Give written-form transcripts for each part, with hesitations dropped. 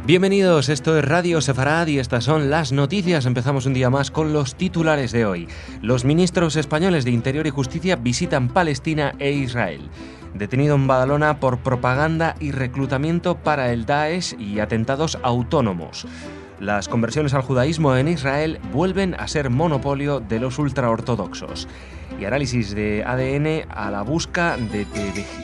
Bienvenidos, esto es Radio Sefarad y estas son las noticias. Empezamos un día más con los titulares de hoy. Los ministros españoles de Interior y Justicia visitan Palestina e Israel. Detenido en Badalona por propaganda y reclutamiento para el Daesh y atentados autónomos. Las conversiones al judaísmo en Israel vuelven a ser monopolio de los ultraortodoxos. Y análisis de ADN a la busca de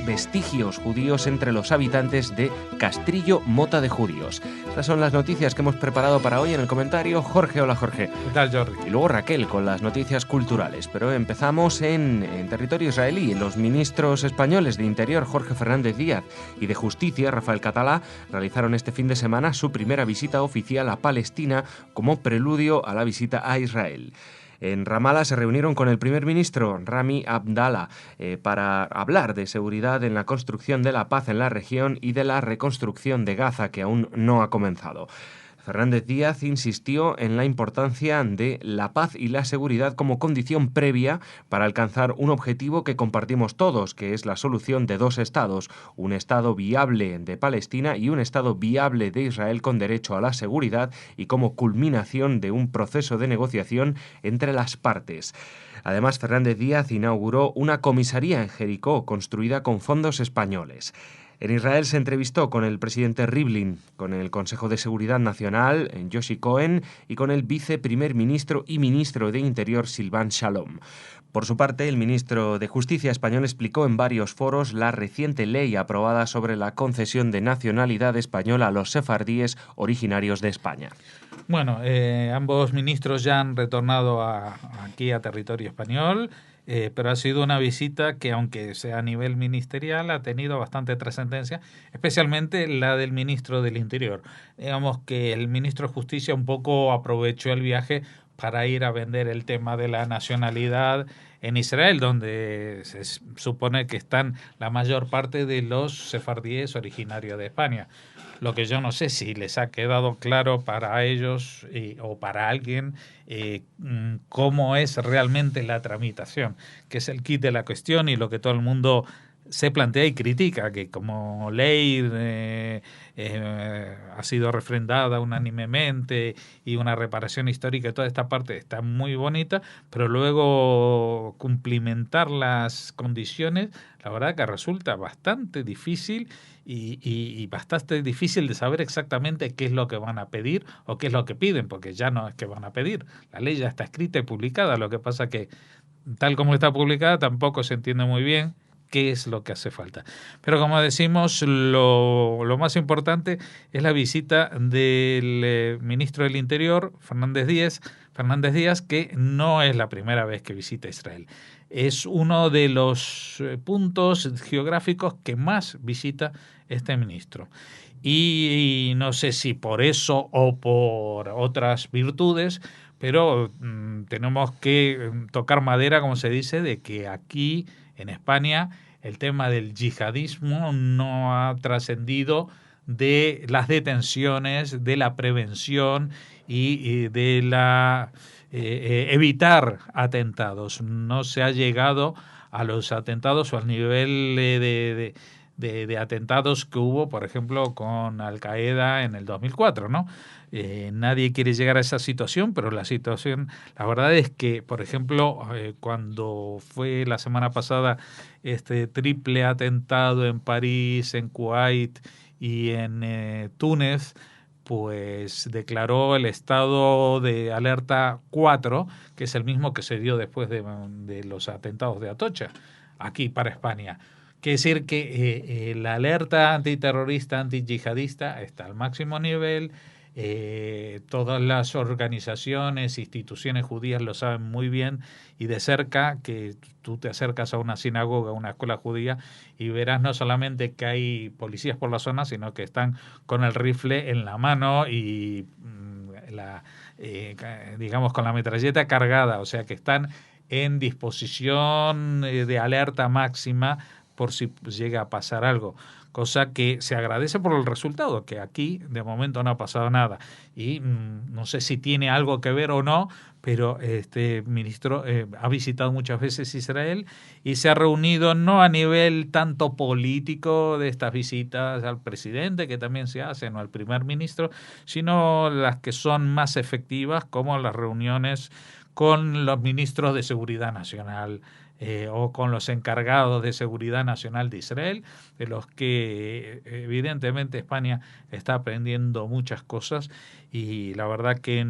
vestigios judíos entre los habitantes de Castrillo Mota de Judíos. Estas son las noticias que hemos preparado para hoy en el comentario. Jorge, hola Jorge. ¿Qué tal, Jordi? Y luego Raquel con las noticias culturales. Pero empezamos en territorio israelí. Los ministros españoles de Interior, Jorge Fernández Díaz, y de Justicia, Rafael Catalá, realizaron este fin de semana su primera visita oficial a Palestina como preludio a la visita a Israel. En Ramallah se reunieron con el primer ministro Rami Abdallah para hablar de seguridad en la construcción de la paz en la región y de la reconstrucción de Gaza, que aún no ha comenzado. Fernández Díaz insistió en la importancia de la paz y la seguridad como condición previa para alcanzar un objetivo que compartimos todos, que es la solución de dos estados, un estado viable de Palestina y un estado viable de Israel con derecho a la seguridad y como culminación de un proceso de negociación entre las partes. Además, Fernández Díaz inauguró una comisaría en Jericó construida con fondos españoles. En Israel se entrevistó con el presidente Rivlin, con el Consejo de Seguridad Nacional, Yoshi Cohen, y con el viceprimer ministro y ministro de Interior, Silván Shalom. Por su parte, el ministro de Justicia español explicó en varios foros la reciente ley aprobada sobre la concesión de nacionalidad española a los sefardíes originarios de España. Bueno, ambos ministros ya han retornado aquí a territorio español. Pero ha sido una visita que, aunque sea a nivel ministerial, ha tenido bastante trascendencia, especialmente la del ministro del Interior. Digamos que el ministro de Justicia un poco aprovechó el viaje para ir a vender el tema de la nacionalidad en Israel, donde se supone que están la mayor parte de los sefardíes originarios de España. Lo que yo no sé si les ha quedado claro para ellos o para alguien cómo es realmente la tramitación, que es el kit de la cuestión y lo que todo el mundo se plantea y critica, que como ley ha sido refrendada unánimemente y una reparación histórica y toda esta parte está muy bonita, pero luego cumplimentar las condiciones, la verdad que resulta bastante difícil y bastante difícil de saber exactamente qué es lo que van a pedir o qué es lo que piden, porque ya no es que van a pedir, la ley ya está escrita y publicada, lo que pasa que tal como está publicada tampoco se entiende muy bien qué es lo que hace falta. Pero como decimos, lo más importante es la visita del ministro del Interior, Fernández Díaz, que no es la primera vez que visita Israel. Es uno de los puntos geográficos que más visita este ministro. Y no sé si por eso o por otras virtudes, pero tenemos que tocar madera, como se dice, de que aquí en España el tema del yihadismo no ha trascendido de las detenciones, de la prevención y de la evitar atentados. No se ha llegado a los atentados o al nivel de atentados que hubo, por ejemplo, con Al-Qaeda en el 2004, ¿no? Nadie quiere llegar a esa situación, pero la verdad es que, por ejemplo, cuando fue la semana pasada este triple atentado en París, en Kuwait y en Túnez, pues declaró el estado de alerta 4, que es el mismo que se dio después de los atentados de Atocha, aquí para España. Quiere decir que la alerta antiterrorista, antiyihadista está al máximo nivel. Todas las organizaciones, instituciones judías lo saben muy bien y de cerca, que tú te acercas a una sinagoga, a una escuela judía y verás no solamente que hay policías por la zona, sino que están con el rifle en la mano y digamos con la metralleta cargada, o sea que están en disposición de alerta máxima por si llega a pasar algo. cosa que se agradece por el resultado, que aquí de momento no ha pasado nada. Y no sé si tiene algo que ver o no, pero este ministro ha visitado muchas veces Israel y se ha reunido no a nivel tanto político de estas visitas al presidente, que también se hacen, o al primer ministro, sino las que son más efectivas, como las reuniones con los ministros de Seguridad Nacional o con los encargados de Seguridad Nacional de Israel, de los que evidentemente España está aprendiendo muchas cosas, y la verdad que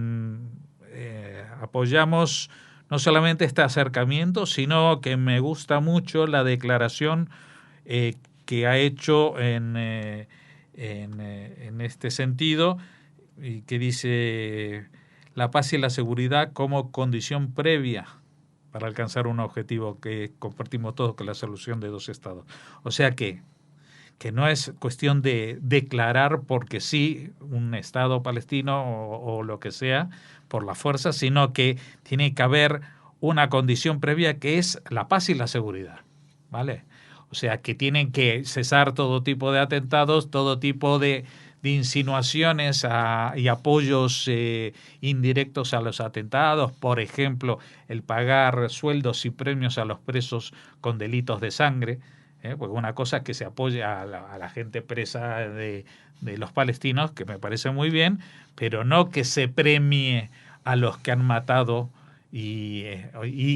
apoyamos no solamente este acercamiento, sino que me gusta mucho la declaración que ha hecho en este sentido, y que dice: la paz y la seguridad como condición previa para alcanzar un objetivo que compartimos todos, que es la solución de dos estados. O sea que no es cuestión de declarar porque sí un Estado palestino o lo que sea por la fuerza, sino que tiene que haber una condición previa, que es la paz y la seguridad, ¿vale? O sea que tienen que cesar todo tipo de atentados, todo tipo de insinuaciones y apoyos indirectos a los atentados, por ejemplo, el pagar sueldos y premios a los presos con delitos de sangre, porque una cosa es que se apoye a la gente presa de los palestinos, que me parece muy bien, pero no que se premie a los que han matado y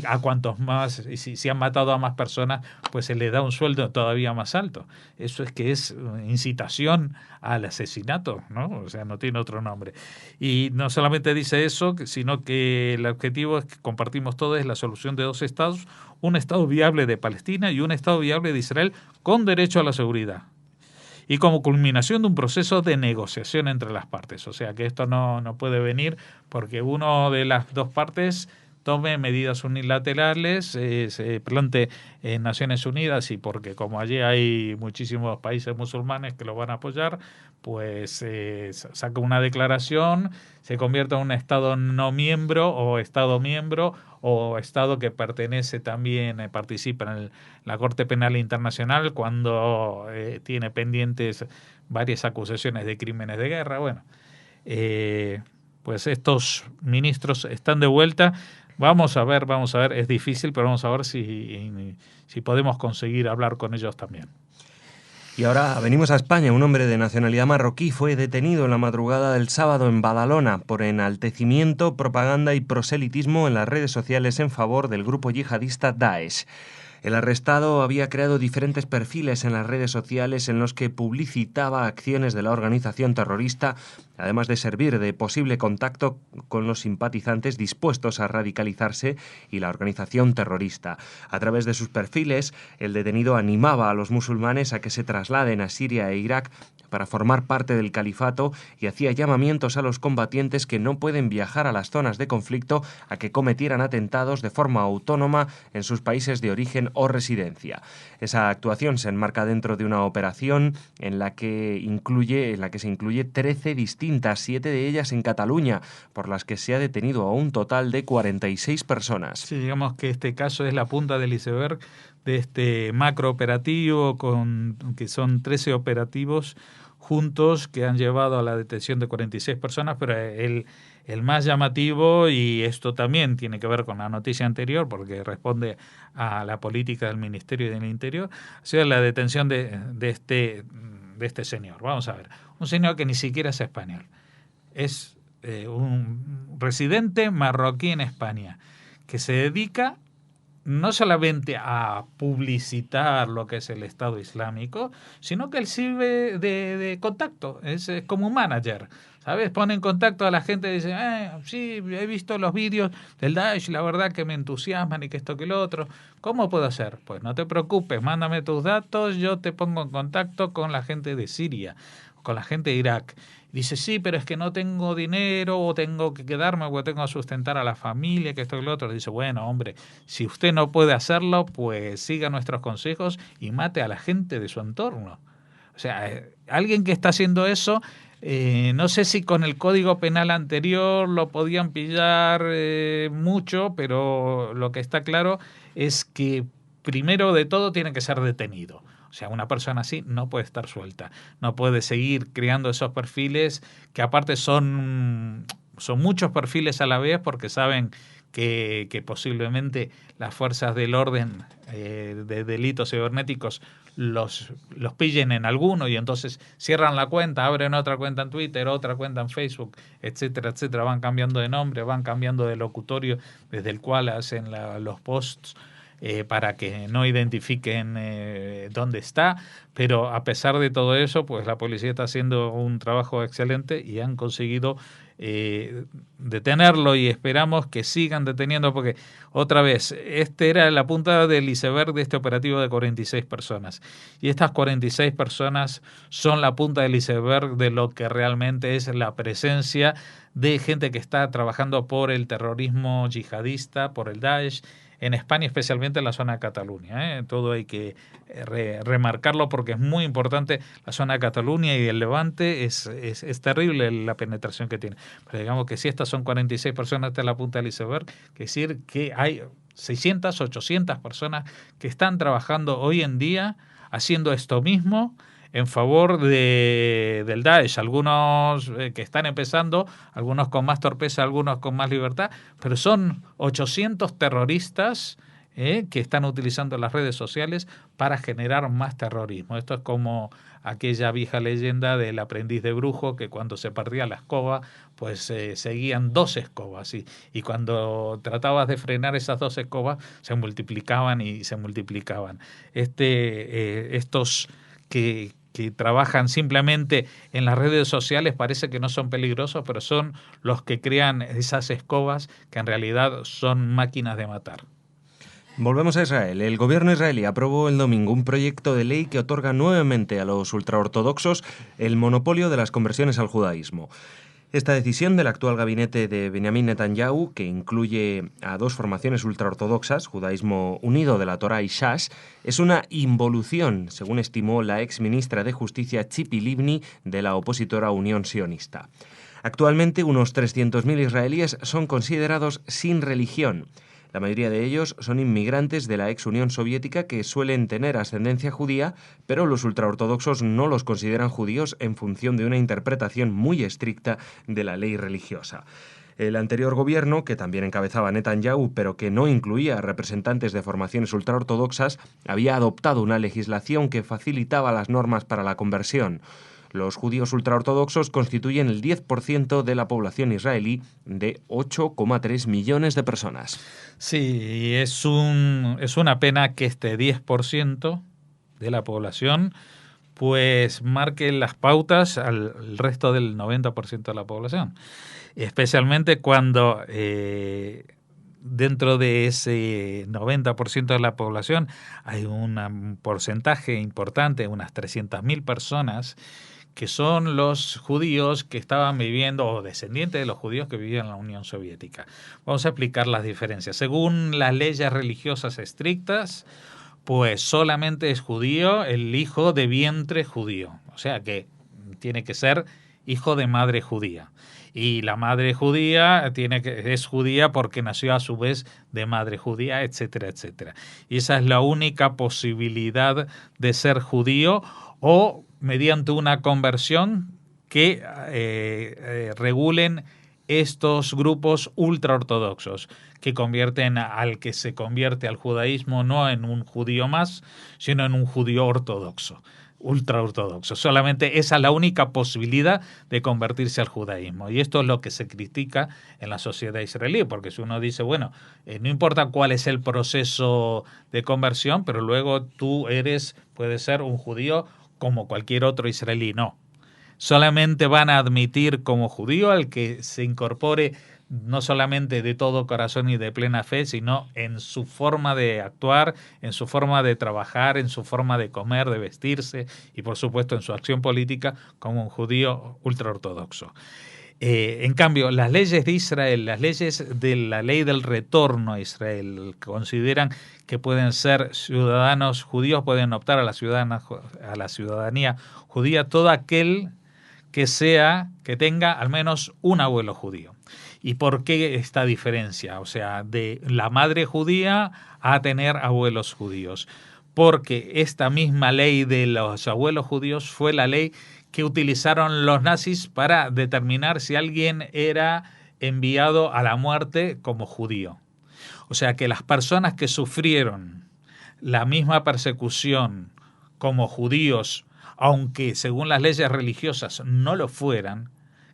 a cuantos más, y si han matado a más personas, pues se les da un sueldo todavía más alto. Eso es que es incitación al asesinato, ¿no? O sea, no tiene otro nombre. Y no solamente dice eso, sino que el objetivo es que compartimos todos, es la solución de dos estados, un estado viable de Palestina y un estado viable de Israel con derecho a la seguridad, y como culminación de un proceso de negociación entre las partes. O sea que esto no puede venir porque uno de las dos partes tome medidas unilaterales, se plante en Naciones Unidas, y porque como allí hay muchísimos países musulmanes que lo van a apoyar, pues saca una declaración, se convierte en un Estado no miembro o Estado miembro o Estado que pertenece también, participa en la Corte Penal Internacional cuando tiene pendientes varias acusaciones de crímenes de guerra. Bueno, pues estos ministros están de vuelta. Vamos a ver, es difícil, pero vamos a ver si podemos conseguir hablar con ellos también. Y ahora venimos a España. Un hombre de nacionalidad marroquí fue detenido en la madrugada del sábado en Badalona por enaltecimiento, propaganda y proselitismo en las redes sociales en favor del grupo yihadista Daesh. El arrestado había creado diferentes perfiles en las redes sociales en los que publicitaba acciones de la organización terrorista, además de servir de posible contacto con los simpatizantes dispuestos a radicalizarse y la organización terrorista. A través de sus perfiles, el detenido animaba a los musulmanes a que se trasladen a Siria e Irak para formar parte del califato, y hacía llamamientos a los combatientes que no pueden viajar a las zonas de conflicto a que cometieran atentados de forma autónoma en sus países de origen o residencia. Esa actuación se enmarca dentro de una operación en la que se incluye 13 distintas, 7 de ellas en Cataluña, por las que se ha detenido a un total de 46 personas. Sí, digamos que este caso es la punta del iceberg de este macro operativo, que son 13 operativos juntos que han llevado a la detención de 46 personas, pero el más llamativo, y esto también tiene que ver con la noticia anterior porque responde a la política del Ministerio del Interior, ha sido la detención de este señor. Vamos a ver, un señor que ni siquiera es español, es un residente marroquí en España, que se dedica no solamente a publicitar lo que es el Estado Islámico, sino que él sirve de contacto, es como un manager, ¿sabes? Pone en contacto a la gente y dice: sí, he visto los vídeos del Daesh, la verdad que me entusiasman y que esto que lo otro. ¿Cómo puedo hacer? Pues no te preocupes, mándame tus datos, yo te pongo en contacto con la gente de Siria, con la gente de Irak. Dice: sí, pero es que no tengo dinero, o tengo que quedarme, o tengo que sustentar a la familia, que esto y lo otro. Dice: bueno, hombre, si usted no puede hacerlo, pues siga nuestros consejos y mate a la gente de su entorno. O sea, alguien que está haciendo eso, no sé si con el Código Penal anterior lo podían pillar mucho, pero lo que está claro es que primero de todo tiene que ser detenido. O sea, una persona así no puede estar suelta, no puede seguir creando esos perfiles que aparte son muchos perfiles a la vez porque saben que posiblemente las fuerzas del orden de delitos cibernéticos los pillen en alguno y entonces cierran la cuenta, abren otra cuenta en Twitter, otra cuenta en Facebook, etcétera, etcétera. Van cambiando de nombre, van cambiando de locutorio desde el cual hacen los posts para que no identifiquen dónde está, pero a pesar de todo eso, pues la policía está haciendo un trabajo excelente y han conseguido detenerlo y esperamos que sigan deteniendo porque otra vez, era la punta del iceberg de este operativo de 46 personas y estas 46 personas son la punta del iceberg de lo que realmente es la presencia de gente que está trabajando por el terrorismo yihadista, por el Daesh, en España, especialmente en la zona de Cataluña. Todo hay que remarcarlo porque es muy importante. La zona de Cataluña y el Levante es terrible la penetración que tiene. Pero digamos que si estas son 46 personas, esta es la punta del iceberg, que decir que hay 600, 800 personas que están trabajando hoy en día haciendo esto mismo en favor del Daesh, algunos que están empezando, algunos con más torpeza, algunos con más libertad, pero son 800 terroristas que están utilizando las redes sociales para generar más terrorismo. Esto es como aquella vieja leyenda del aprendiz de brujo que cuando se perdía la escoba, pues seguían 2 escobas y cuando tratabas de frenar esas 2 escobas se multiplicaban y se multiplicaban. Estos que trabajan simplemente en las redes sociales parece que no son peligrosos, pero son los que crean esas escobas que en realidad son máquinas de matar. Volvemos a Israel. El gobierno israelí aprobó el domingo un proyecto de ley que otorga nuevamente a los ultraortodoxos el monopolio de las conversiones al judaísmo. Esta decisión del actual gabinete de Benjamin Netanyahu, que incluye a 2 formaciones ultraortodoxas, Judaísmo Unido de la Torá y Shas, es una involución, según estimó la exministra de Justicia Tzipi Livni de la opositora Unión Sionista. Actualmente, unos 300.000 israelíes son considerados sin religión. La mayoría de ellos son inmigrantes de la ex Unión Soviética que suelen tener ascendencia judía, pero los ultraortodoxos no los consideran judíos en función de una interpretación muy estricta de la ley religiosa. El anterior gobierno, que también encabezaba Netanyahu, pero que no incluía representantes de formaciones ultraortodoxas, había adoptado una legislación que facilitaba las normas para la conversión. Los judíos ultraortodoxos constituyen el 10% de la población israelí de 8,3 millones de personas. Sí, es una pena que este 10% de la población pues marque las pautas al resto del 90% de la población. Especialmente cuando dentro de ese 90% de la población hay un porcentaje importante, unas 300.000 personas, que son los judíos que estaban viviendo, o descendientes de los judíos que vivían en la Unión Soviética. Vamos a explicar las diferencias. Según las leyes religiosas estrictas, pues solamente es judío el hijo de vientre judío. O sea que tiene que ser hijo de madre judía. Y la madre judía es judía porque nació a su vez de madre judía, etcétera, etcétera. Y esa es la única posibilidad de ser judío o mediante una conversión que regulen estos grupos ultraortodoxos que convierten al que se convierte al judaísmo no en un judío más, sino en un judío ortodoxo, ultraortodoxo. Solamente esa es la única posibilidad de convertirse al judaísmo. Y esto es lo que se critica en la sociedad israelí, porque si uno dice, bueno, no importa cuál es el proceso de conversión, pero luego tú puedes ser un judío como cualquier otro israelí. No. Solamente van a admitir como judío al que se incorpore no solamente de todo corazón y de plena fe, sino en su forma de actuar, en su forma de trabajar, en su forma de comer, de vestirse y por supuesto en su acción política como un judío ultraortodoxo. En cambio, las leyes de Israel, las leyes de la ley del retorno a Israel, consideran que pueden ser ciudadanos judíos, pueden optar a la ciudadanía judía todo aquel que tenga al menos un abuelo judío. ¿Y por qué esta diferencia? O sea, de la madre judía a tener abuelos judíos. porque esta misma ley de los abuelos judíos fue la ley que utilizaron los nazis para determinar si alguien era enviado a la muerte como judío. O sea que las personas que sufrieron la misma persecución como judíos, aunque según las leyes religiosas no lo fueran,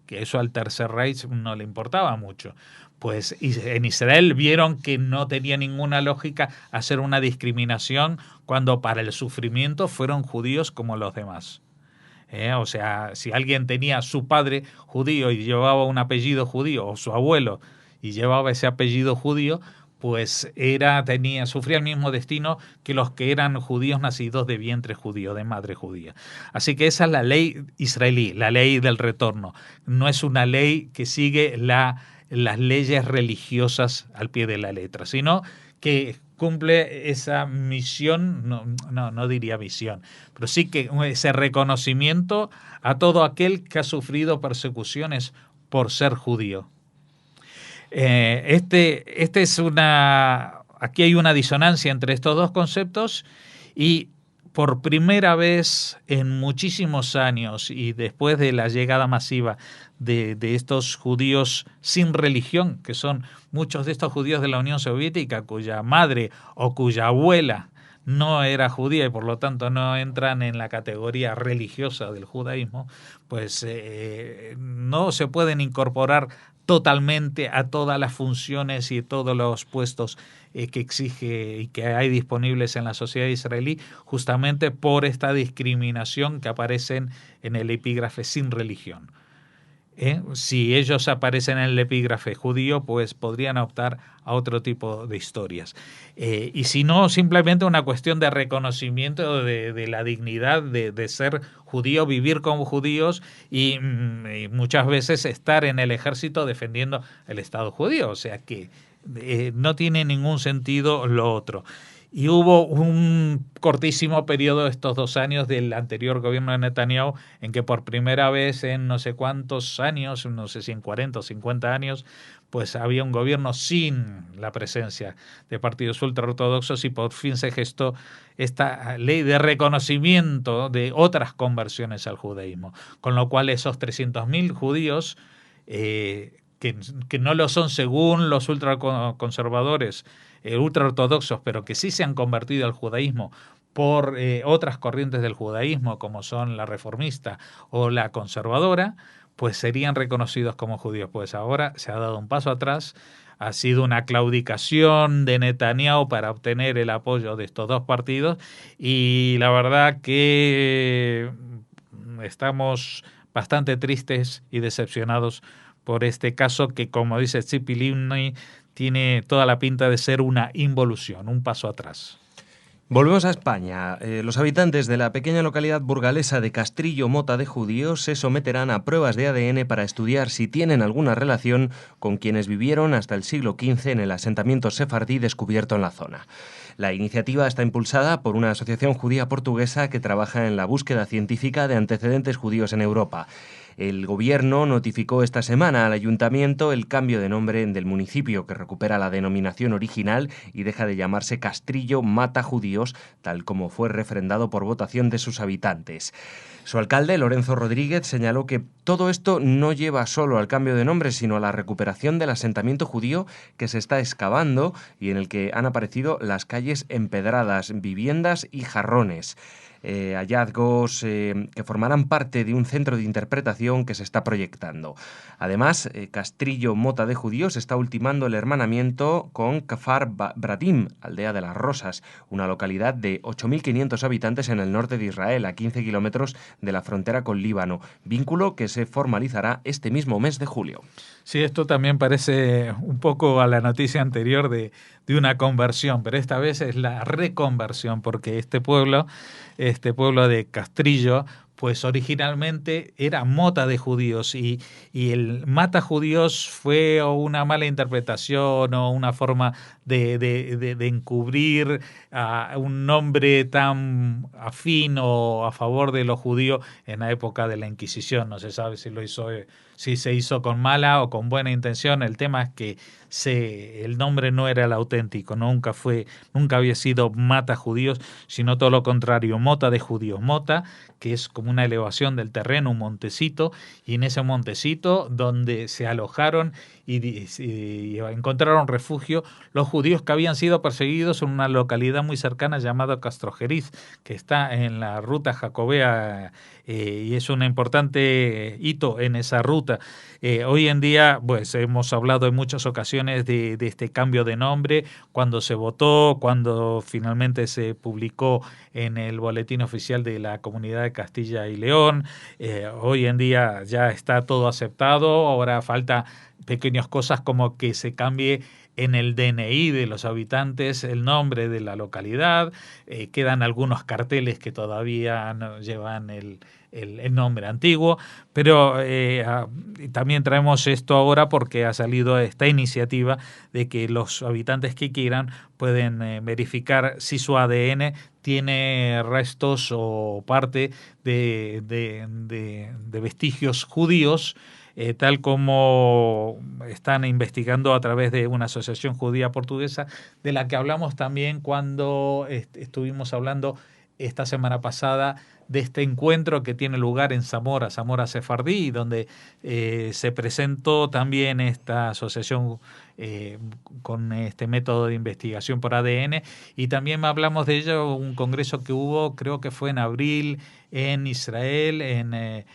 que eso al Tercer Reich no le importaba mucho, pues en Israel vieron que no tenía ninguna lógica hacer una discriminación cuando para el sufrimiento fueron judíos como los demás. O sea, si alguien tenía su padre judío y llevaba un apellido judío, o su abuelo y llevaba ese apellido judío, pues sufría el mismo destino que los que eran judíos nacidos de vientre judío, de madre judía. Así que esa es la ley israelí, la ley del retorno. No es una ley que sigue las leyes religiosas al pie de la letra, sino que cumple esa misión, no diría misión, pero sí que ese reconocimiento a todo aquel que ha sufrido persecuciones por ser judío. Aquí hay una disonancia entre estos dos conceptos y por primera vez en muchísimos años y después de la llegada masiva de estos judíos sin religión, que son muchos de estos judíos de la Unión Soviética cuya madre o cuya abuela no era judía y por lo tanto no entran en la categoría religiosa del judaísmo, pues no se pueden incorporar totalmente a todas las funciones y todos los puestos que exige y que hay disponibles en la sociedad israelí, justamente por esta discriminación que aparecen en el epígrafe sin religión. Si ellos aparecen en el epígrafe judío, pues podrían optar a otro tipo de historias. Y si no, simplemente una cuestión de reconocimiento de la dignidad de ser judío, vivir como judíos y muchas veces estar en el ejército defendiendo el Estado judío. O sea que no tiene ningún sentido lo otro. Y hubo un cortísimo periodo, estos 2 años del anterior gobierno de Netanyahu, en que por primera vez en no sé cuántos años, no sé si en 40 o 50 años, pues había un gobierno sin la presencia de partidos ultraortodoxos y por fin se gestó esta ley de reconocimiento de otras conversiones al judaísmo. Con lo cual esos 300.000 judíos que no lo son según los ultraconservadores, ultraortodoxos, pero que sí se han convertido al judaísmo por otras corrientes del judaísmo, como son la reformista o la conservadora, pues serían reconocidos como judíos. Pues ahora se ha dado un paso atrás, ha sido una claudicación de Netanyahu para obtener el apoyo de estos dos partidos y la verdad que estamos bastante tristes y decepcionados por este caso que, como dice Tzipi Livni, tiene toda la pinta de ser una involución, un paso atrás. Volvemos a España. Los habitantes de la pequeña localidad burgalesa de Castrillo Mota de Judíos se someterán a pruebas de ADN para estudiar si tienen alguna relación con quienes vivieron hasta el siglo XV en el asentamiento sefardí descubierto en la zona. La iniciativa está impulsada por una asociación judía portuguesa que trabaja en la búsqueda científica de antecedentes judíos en Europa. El gobierno notificó esta semana al ayuntamiento el cambio de nombre del municipio, que recupera la denominación original y deja de llamarse Castrillo Mata Judíos, tal como fue refrendado por votación de sus habitantes. Su alcalde, Lorenzo Rodríguez, señaló que todo esto no lleva solo al cambio de nombre, sino a la recuperación del asentamiento judío que se está excavando y en el que han aparecido las calles empedradas, viviendas y jarrones. Hallazgos que formarán parte de un centro de interpretación que se está proyectando. Además, Castrillo Mota de Judíos está ultimando el hermanamiento con Kfar Bradim, aldea de las Rosas, una localidad de 8.500 habitantes en el norte de Israel, a 15 kilómetros de la frontera con Líbano, vínculo que se formalizará este mismo mes de julio. Sí, esto también parece un poco a la noticia anterior de una conversión, pero esta vez es la reconversión, porque este pueblo de Castrillo, pues originalmente era mota de judíos y el mata judíos fue o una mala interpretación o una forma de encubrir a un nombre tan afín o a favor de los judíos en la época de la Inquisición. No se sabe si se hizo con mala o con buena intención. El tema es que el nombre no era el auténtico, nunca había sido mata judíos, sino todo lo contrario, mota de judíos. Mota, que es como una elevación del terreno, un montecito, y en ese montecito donde se alojaron y encontraron refugio los judíos que habían sido perseguidos en una localidad muy cercana llamada Castrojeriz, que está en la ruta jacobea, y es un importante hito en esa ruta. Hoy en día, pues hemos hablado en muchas ocasiones de este cambio de nombre, cuando se votó, cuando finalmente se publicó en el boletín oficial de la Comunidad de Castilla y León. Hoy en día ya está todo aceptado, ahora falta pequeñas cosas como que se cambie en el DNI de los habitantes el nombre de la localidad. Quedan algunos carteles que todavía no llevan el nombre antiguo, pero también traemos esto ahora porque ha salido esta iniciativa de que los habitantes que quieran pueden verificar si su ADN tiene restos o parte de vestigios judíos, tal como están investigando a través de una asociación judía portuguesa, de la que hablamos también cuando estuvimos hablando esta semana pasada de este encuentro que tiene lugar en Zamora Sefardí, donde se presentó también esta asociación con este método de investigación por ADN, y también hablamos de ello, un congreso que hubo, creo que fue en abril, en Israel, en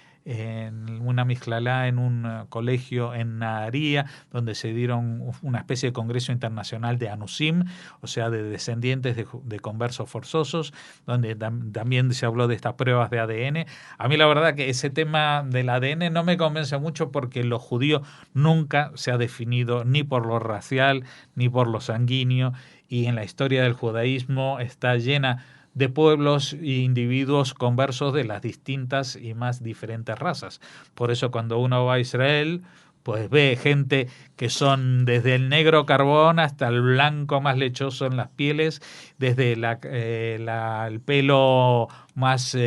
una mizclalá, en un colegio en Naharía, donde se dieron una especie de congreso internacional de Anusim, o sea, de descendientes de conversos forzosos, donde también se habló de estas pruebas de ADN. A mí la verdad que ese tema del ADN no me convence mucho, porque los judíos nunca se ha definido ni por lo racial ni por lo sanguíneo, y en la historia del judaísmo está llena de pueblos e individuos conversos de las distintas y más diferentes razas. Por eso cuando uno va a Israel, pues ve gente que son desde el negro carbón hasta el blanco más lechoso en las pieles, desde el pelo más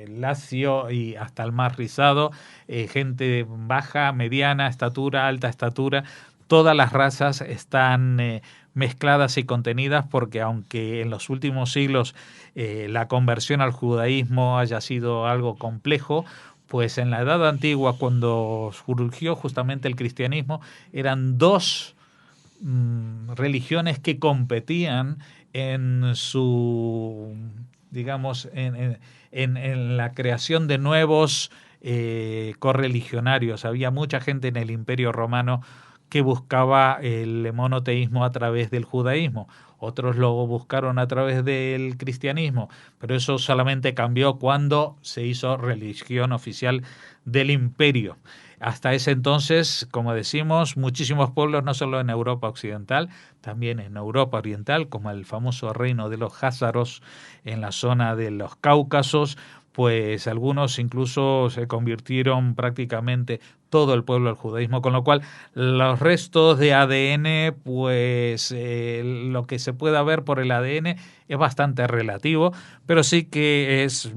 lacio y hasta el más rizado, gente baja, mediana estatura, alta estatura. Todas las razas están mezcladas y contenidas, porque aunque en los últimos siglos la conversión al judaísmo haya sido algo complejo, pues en la Edad Antigua, cuando surgió justamente el cristianismo, eran dos religiones que competían en su, digamos, en la creación de nuevos correligionarios. Había mucha gente en el Imperio Romano que buscaba el monoteísmo a través del judaísmo. Otros lo buscaron a través del cristianismo, pero eso solamente cambió cuando se hizo religión oficial del imperio. Hasta ese entonces, como decimos, muchísimos pueblos, no solo en Europa occidental, también en Europa oriental, como el famoso reino de los házaros en la zona de los Cáucasos, pues algunos incluso se convirtieron prácticamente todo el pueblo al judaísmo, con lo cual los restos de ADN, pues lo que se pueda ver por el ADN es bastante relativo, pero sí que es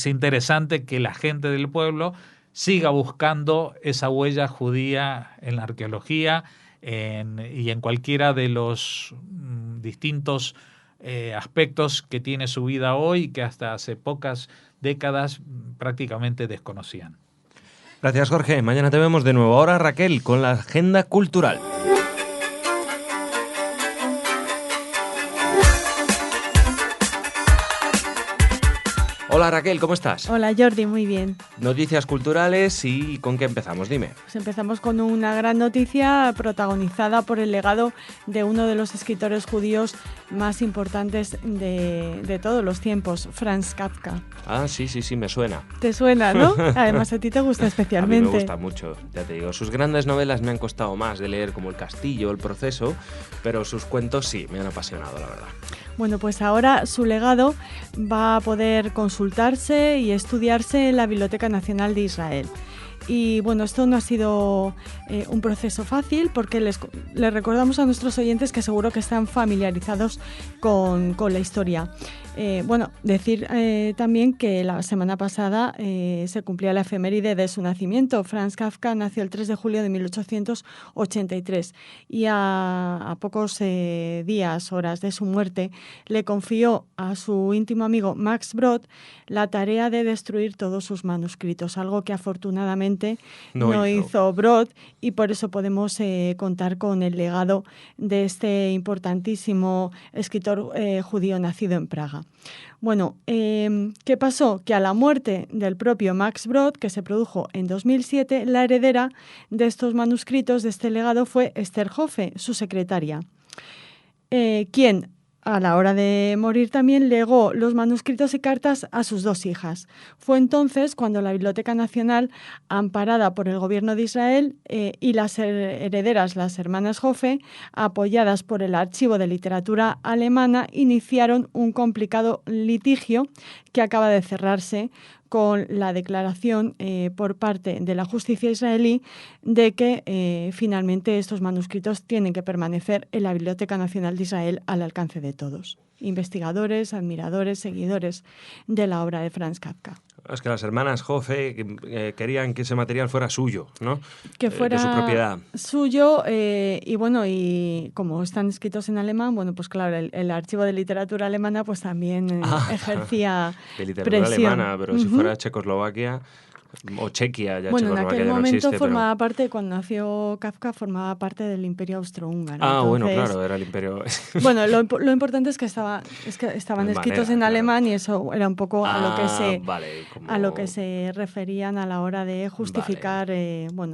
interesante que la gente del pueblo siga buscando esa huella judía en la arqueología y en cualquiera de los distintos aspectos que tiene su vida hoy, que hasta hace pocas décadas prácticamente desconocían. Gracias, Jorge. Mañana te vemos de nuevo. Ahora Raquel con la agenda cultural. Hola Raquel, ¿cómo estás? Hola Jordi, muy bien. Noticias culturales, y ¿con qué empezamos? Dime. Pues empezamos con una gran noticia protagonizada por el legado de uno de los escritores judíos más importantes de todos los tiempos, Franz Kafka. Ah, sí, me suena. ¿Te suena, no? Además a ti te gusta especialmente. A mí me gusta mucho, ya te digo. Sus grandes novelas me han costado más de leer, como El Castillo, El Proceso, pero sus cuentos sí, me han apasionado, la verdad. Bueno, pues ahora su legado va a poder consultar consultarse y estudiarse en la Biblioteca Nacional de Israel. Y bueno, esto no ha sido un proceso fácil porque les recordamos a nuestros oyentes que seguro que están familiarizados con la historia. Decir también que la semana pasada se cumplía la efeméride de su nacimiento. Franz Kafka nació el 3 de julio de 1883 y a pocos días, horas de su muerte, le confió a su íntimo amigo Max Brod la tarea de destruir todos sus manuscritos, algo que afortunadamente no hizo Brod, y por eso podemos contar con el legado de este importantísimo escritor judío nacido en Praga. Bueno, ¿qué pasó? Que a la muerte del propio Max Brod, que se produjo en 2007, la heredera de estos manuscritos, de este legado, fue Esther Hoffe, su secretaria, quien a la hora de morir también legó los manuscritos y cartas a sus 2 hijas. Fue entonces cuando la Biblioteca Nacional, amparada por el gobierno de Israel, y las herederas, las hermanas Hoffe, apoyadas por el Archivo de Literatura Alemana, iniciaron un complicado litigio que acaba de cerrarse con la declaración por parte de la justicia israelí de que finalmente estos manuscritos tienen que permanecer en la Biblioteca Nacional de Israel al alcance de todos, investigadores, admiradores, seguidores de la obra de Franz Kafka. Es que las hermanas Hoffe querían que ese material fuera suyo, ¿no? Que fuera de su propiedad. Suyo, y como están escritos en alemán, bueno, pues claro, el Archivo de Literatura Alemana pues también ejercía de literatura presión. Alemana, pero si fuera Checoslovaquia o Chequia, ya bueno, Checoslovaquia en aquel ya no momento existe, formaba parte, cuando nació Kafka, formaba parte del Imperio Austrohúngaro. Entonces, bueno, claro, era el Imperio. Bueno, lo importante es que estaban escritos en alemán, y eso era un poco a lo que se referían a la hora de justificar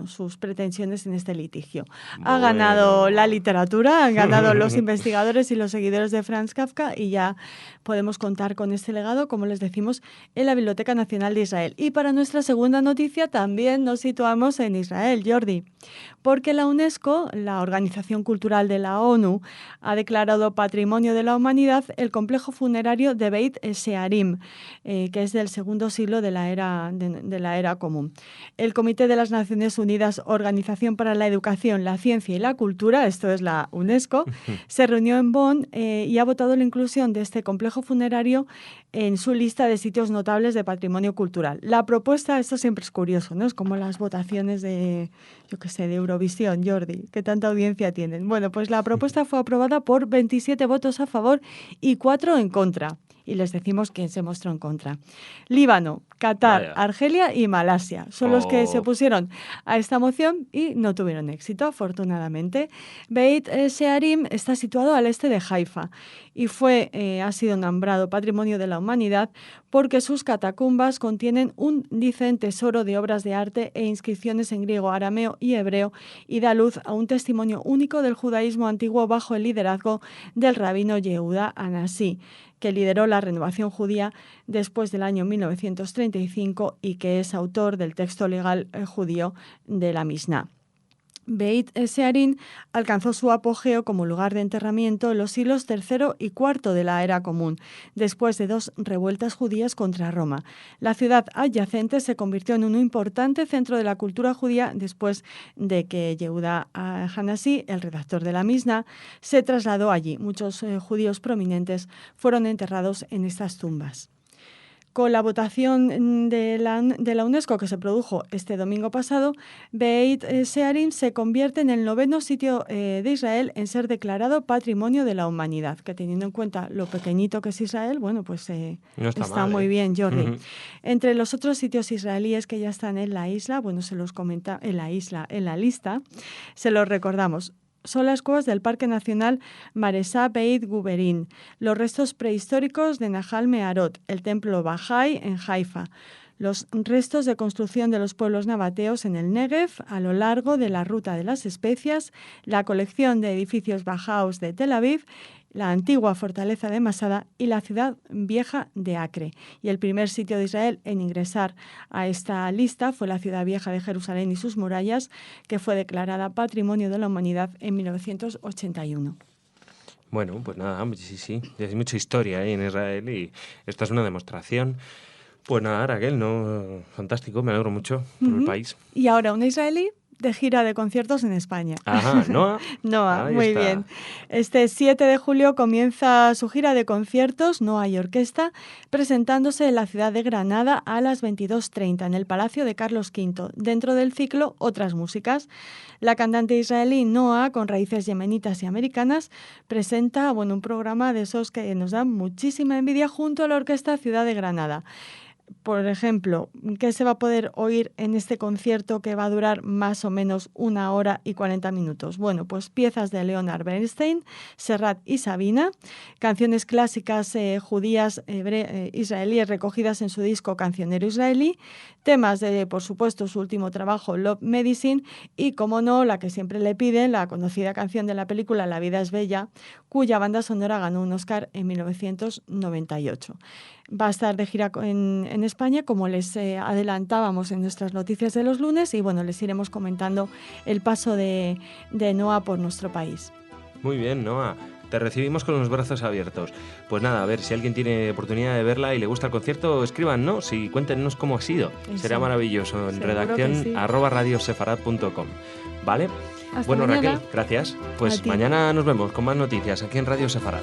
sus pretensiones en este litigio. Ha ganado la literatura, han ganado los investigadores y los seguidores de Franz Kafka, y ya podemos contar con este legado, como les decimos, en la Biblioteca Nacional de Israel. Y para nuestra segunda noticia también nos situamos en Israel, Jordi, porque la UNESCO, la Organización Cultural de la ONU, ha declarado Patrimonio de la Humanidad el complejo funerario de Beit Shearim, que es del segundo siglo de la era común. El Comité de las Naciones Unidas, Organización para la Educación, la Ciencia y la Cultura, esto es la UNESCO, se reunió en Bonn y ha votado la inclusión de este complejo funerario en su lista de sitios notables de patrimonio cultural. La propuesta, esto siempre es curioso, ¿no? Es como las votaciones de Eurovisión, Jordi, que tanta audiencia tienen. Bueno, pues la propuesta fue aprobada por 27 votos a favor y 4 en contra. Y les decimos quién se mostró en contra. Líbano, Qatar, Argelia y Malasia son los que se opusieron a esta moción y no tuvieron éxito, afortunadamente. Beit Shearim está situado al este de Haifa y ha sido nombrado Patrimonio de la Humanidad porque sus catacumbas contienen un, dicen, tesoro de obras de arte e inscripciones en griego, arameo y hebreo, y da luz a un testimonio único del judaísmo antiguo bajo el liderazgo del rabino Yehuda Anasí, que lideró la renovación judía después del año 1935 y que es autor del texto legal judío de la Misná. Beit Shearim alcanzó su apogeo como lugar de enterramiento en los siglos III y IV de la era común, después de 2 revueltas judías contra Roma. La ciudad adyacente se convirtió en un importante centro de la cultura judía después de que Yehuda Hanasí, el redactor de la Misná, se trasladó allí. Muchos judíos prominentes fueron enterrados en estas tumbas. Con la votación de la UNESCO que se produjo este domingo pasado, Beit Shearim se convierte en el 9º sitio de Israel en ser declarado Patrimonio de la Humanidad, que teniendo en cuenta lo pequeñito que es Israel, bueno, pues no está mal, muy bien, Jordi. Entre los otros sitios israelíes que ya están en la isla, bueno, se los comenta en la lista, se los recordamos. Son las cuevas del Parque Nacional Maresá Beit Guberin, los restos prehistóricos de Nahal Meharot, el templo Bahá'í en Haifa, los restos de construcción de los pueblos nabateos en el Negev a lo largo de la ruta de las especias, la colección de edificios bajaos de Tel Aviv, la antigua fortaleza de Masada y la ciudad vieja de Acre. Y el primer sitio de Israel en ingresar a esta lista fue la ciudad vieja de Jerusalén y sus murallas, que fue declarada Patrimonio de la Humanidad en 1981. Bueno, pues nada, sí, hay mucha historia ahí en Israel y esta es una demostración Pues nada, Raquel, no, fantástico, me alegro mucho por el país. Y ahora una israelí de gira de conciertos en España. Ajá, Noa. Noa, muy bien. Este 7 de julio comienza su gira de conciertos, Noa y Orquesta, presentándose en la ciudad de Granada a las 22:30 en el Palacio de Carlos V, dentro del ciclo Otras Músicas. La cantante israelí Noa, con raíces yemenitas y americanas, presenta un programa de esos que nos dan muchísima envidia junto a la Orquesta Ciudad de Granada. Por ejemplo, ¿qué se va a poder oír en este concierto que va a durar más o menos 1 hora y 40 minutos? Bueno, pues piezas de Leonard Bernstein, Serrat y Sabina, canciones clásicas judías israelíes recogidas en su disco Cancionero Israelí, temas de, por supuesto, su último trabajo, Love Medicine, y, como no, la que siempre le piden, la conocida canción de la película La vida es bella, cuya banda sonora ganó un Oscar en 1998. Va a estar de gira en España, como les adelantábamos en nuestras noticias de los lunes, y bueno, les iremos comentando el paso de Noa por nuestro país. Muy bien, Noa. Te recibimos con los brazos abiertos. Pues nada, a ver, si alguien tiene oportunidad de verla y le gusta el concierto, escríbanos y cuéntenos cómo ha sido. Eso. Será maravilloso. En redacción sí. @radiosefarad.com. ¿Vale? Hasta bueno, mañana. Raquel, gracias. Pues mañana nos vemos con más noticias aquí en Radio Sefarad.